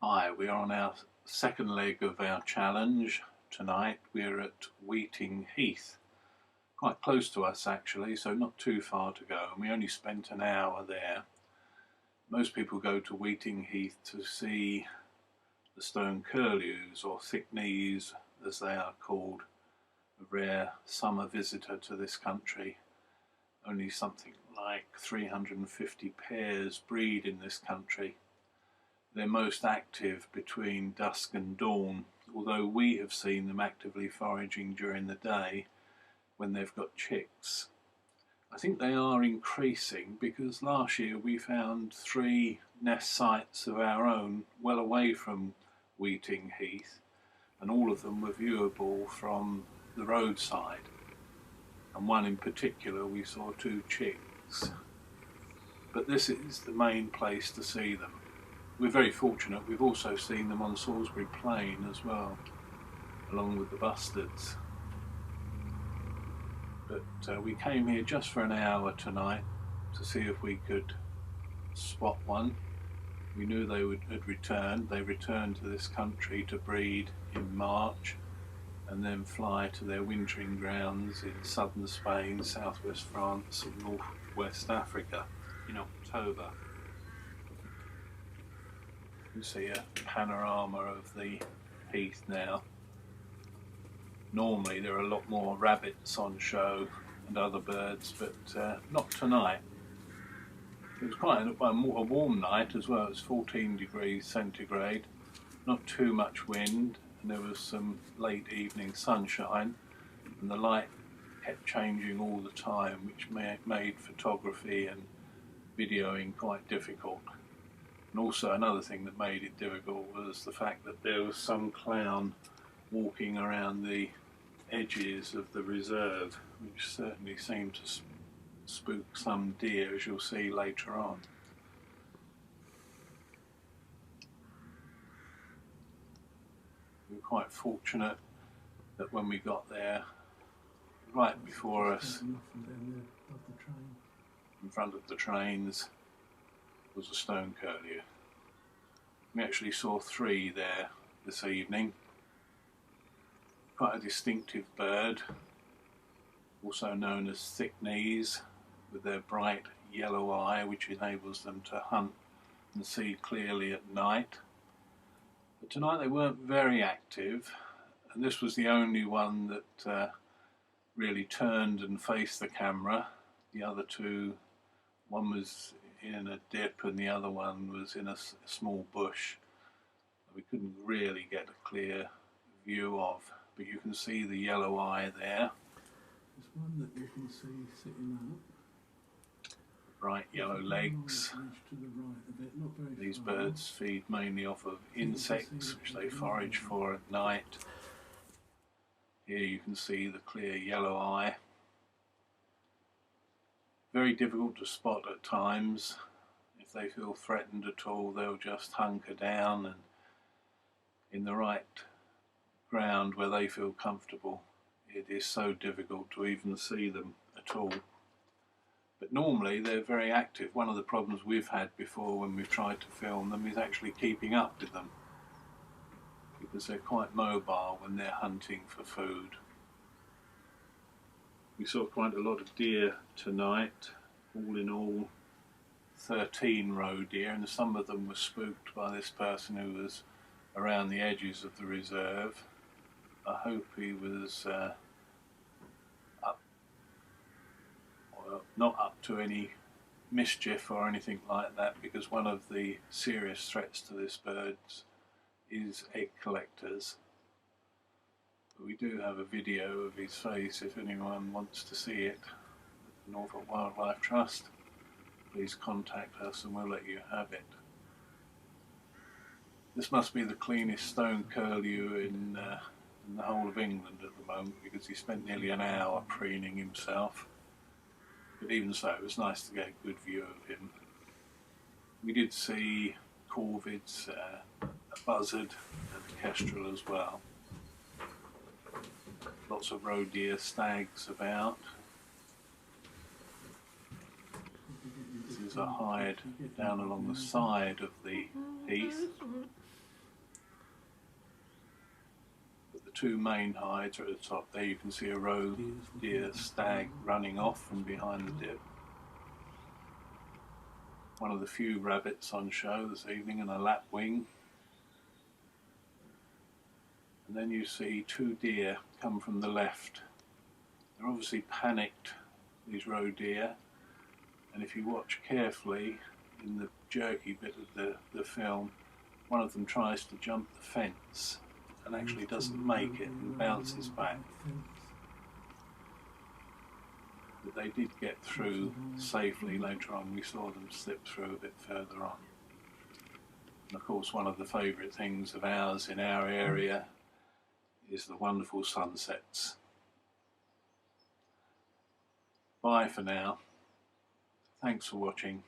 Hi, we are on our second leg of our challenge tonight. We're at Weeting Heath, quite close to us actually, so not too far to go, and we only spent an hour there. Most people go to Weeting Heath to see the stone curlews, or thick knees as they are called, a rare summer visitor to this country. Only something like 350 pairs breed in this country. They're most active between dusk and dawn, although we have seen them actively foraging during the day when they've got chicks. I think they are increasing because last year we found 3 nest sites of our own well away from Weeting Heath, and all of them were viewable from the roadside. And one in particular we saw 2 chicks. But this is the main place to see them. We're very fortunate, we've also seen them on Salisbury Plain as well, along with the bustards. But we came here just for an hour tonight to see if we could spot one. We knew they had returned. They returned to this country to breed in March and then fly to their wintering grounds in southern Spain, southwest France and northwest Africa in October. You see a panorama of the heath now. Normally there are a lot more rabbits on show and other birds, but not tonight. It was quite a warm night as well. It was 14 degrees centigrade, not too much wind, and there was some late evening sunshine, and the light kept changing all the time, which made photography and videoing quite difficult. And also another thing that made it difficult was the fact that there was some clown walking around the edges of the reserve, which certainly seemed to spook some deer, as you'll see later on. We were quite fortunate that when we got there, right before us, in front of the trains, was a stone curlew. We actually saw 3 there this evening. Quite a distinctive bird, also known as thick knees, with their bright yellow eye which enables them to hunt and see clearly at night. But tonight they weren't very active, and this was the only one that really turned and faced the camera. The other 2, one was in a dip and the other one was in a small bush. We couldn't really get a clear view of, but you can see the yellow eye there. There's one that you can see sitting up. Bright yellow legs. To the right a bit, not very These far. Birds feed mainly off of insects, which they forage for at night. Here you can see the clear yellow eye. Very difficult to spot at times. If they feel threatened at all, they'll just hunker down and in the right ground where they feel comfortable. It is so difficult to even see them at all. But normally they're very active. One of the problems we've had before when we've tried to film them is actually keeping up with them, because they're quite mobile when they're hunting for food. We saw quite a lot of deer tonight, all in all 13 roe deer, and some of them were spooked by this person who was around the edges of the reserve. I hope he was not up to any mischief or anything like that, because one of the serious threats to this bird is egg collectors. But we do have a video of his face if anyone wants to see it. The Norfolk Wildlife Trust, please contact us and we'll let you have it. This must be the cleanest stone curlew in the whole of England at the moment, because he spent nearly an hour preening himself. But even so, it was nice to get a good view of him. We did see corvids, a buzzard and a kestrel as well. Lots of roe deer, stags about. is a hide down along the side of the heath. But the two main hides are at the top there. You can see a roe deer stag running off from behind the dip. One of the few rabbits on show this evening, and a lapwing. And then you see two deer come from the left. They're obviously panicked, these roe deer, and if you watch carefully in the jerky bit of the film, one of them tries to jump the fence and actually doesn't make it and bounces back. But they did get through safely later on. We saw them slip through a bit further on. And of course, one of the favourite things of ours in our area is the wonderful sunsets. Bye for now. Thanks for watching.